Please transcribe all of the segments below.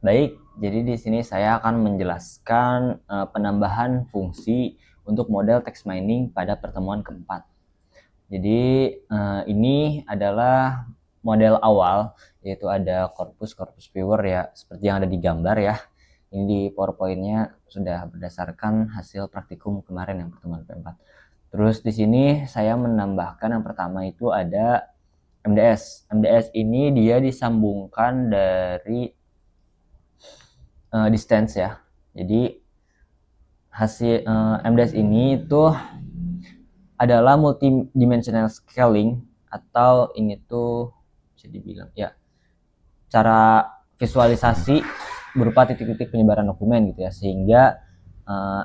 Baik, jadi di sini saya akan menjelaskan penambahan fungsi untuk model text mining pada pertemuan keempat. Jadi ini adalah model awal, yaitu ada corpus viewer ya, seperti yang ada di gambar ya. Ini di PowerPoint-nya sudah berdasarkan hasil praktikum kemarin yang pertemuan keempat. Terus di sini saya menambahkan yang pertama itu ada MDS. MDS ini dia disambungkan dari distance ya. Jadi hasil MDS ini itu adalah multidimensional scaling, atau ini tuh bisa dibilang ya cara visualisasi berupa titik-titik penyebaran dokumen gitu ya, sehingga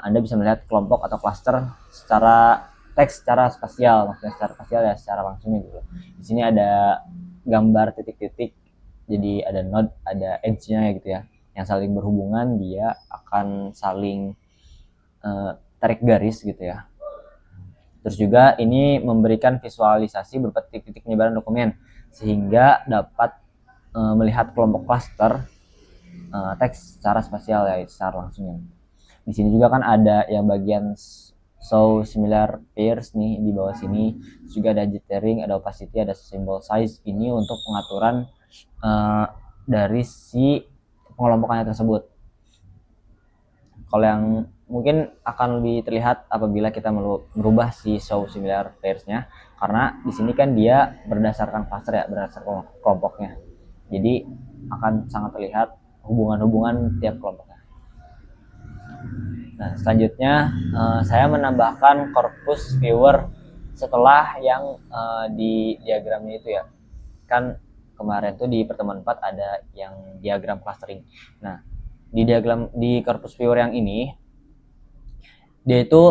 Anda bisa melihat kelompok atau cluster secara teks secara spasial, maksudnya secara spasial ya secara langsung gitu. Di sini ada gambar titik-titik, jadi ada node, ada edge-nya gitu ya, yang saling berhubungan, dia akan saling tarik garis gitu ya. Terus juga ini memberikan visualisasi berupa titik-titik penyebaran dokumen, sehingga dapat melihat kelompok cluster teks secara spasial ya, secara langsung. Di sini juga kan ada yang bagian show similar pairs nih di bawah sini. Terus juga ada jittering, ada opacity, ada symbol size. Ini untuk pengaturan dari si pengelompokannya tersebut. Kalau yang mungkin akan lebih terlihat apabila kita merubah si show similar pairs-nya, karena di sini kan dia berdasarkan cluster ya, berdasarkan kelompoknya. Jadi akan sangat terlihat hubungan-hubungan tiap kelompoknya. Nah, selanjutnya saya menambahkan corpus viewer setelah yang di diagramnya itu ya. Kan kemarin tuh di pertemuan 4 ada yang diagram clustering. Nah, di corpus viewer yang ini dia itu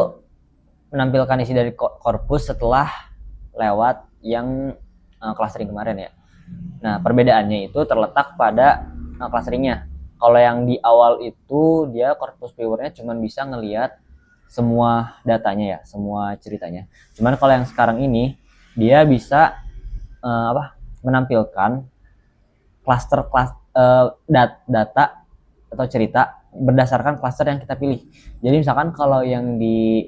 menampilkan isi dari korpus setelah lewat yang clustering kemarin ya. Nah, perbedaannya itu terletak pada clusteringnya. Kalau yang di awal itu dia corpus viewer-nya cuma bisa ngelihat semua datanya ya, semua ceritanya. Cuman kalau yang sekarang ini dia bisa menampilkan cluster data atau cerita berdasarkan cluster yang kita pilih. Jadi misalkan kalau yang di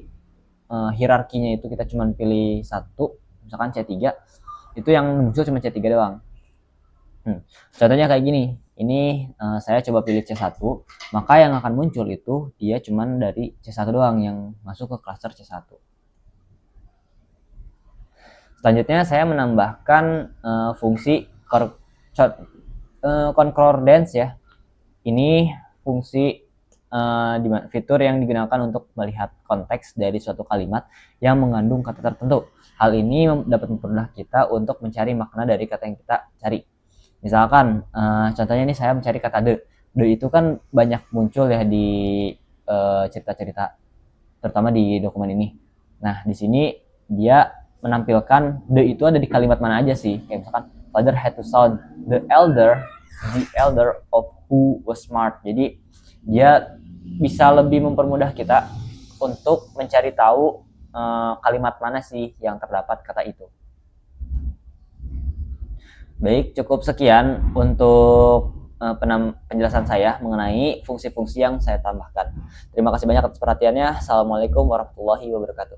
hierarkinya itu kita cuma pilih satu, misalkan C3, itu yang muncul cuma C3 doang. Contohnya kayak gini, ini saya coba pilih C1, maka yang akan muncul itu dia cuma dari C1 doang yang masuk ke cluster C1. Selanjutnya saya menambahkan fungsi concordance ya. Ini fungsi fitur yang digunakan untuk melihat konteks dari suatu kalimat yang mengandung kata tertentu. Hal ini dapat mempermudah kita untuk mencari makna dari kata yang kita cari. Misalkan contohnya ini saya mencari kata de. De itu kan banyak muncul ya di cerita-cerita, terutama di dokumen ini. Nah, di sini dia menampilkan de itu ada di kalimat mana aja sih. Kayak misalkan father had to sound the elder of who was smart. Jadi dia bisa lebih mempermudah kita untuk mencari tahu kalimat mana sih yang terdapat kata itu. Baik, cukup sekian untuk penjelasan saya mengenai fungsi-fungsi yang saya tambahkan. Terima kasih banyak atas perhatiannya. Assalamualaikum warahmatullahi wabarakatuh.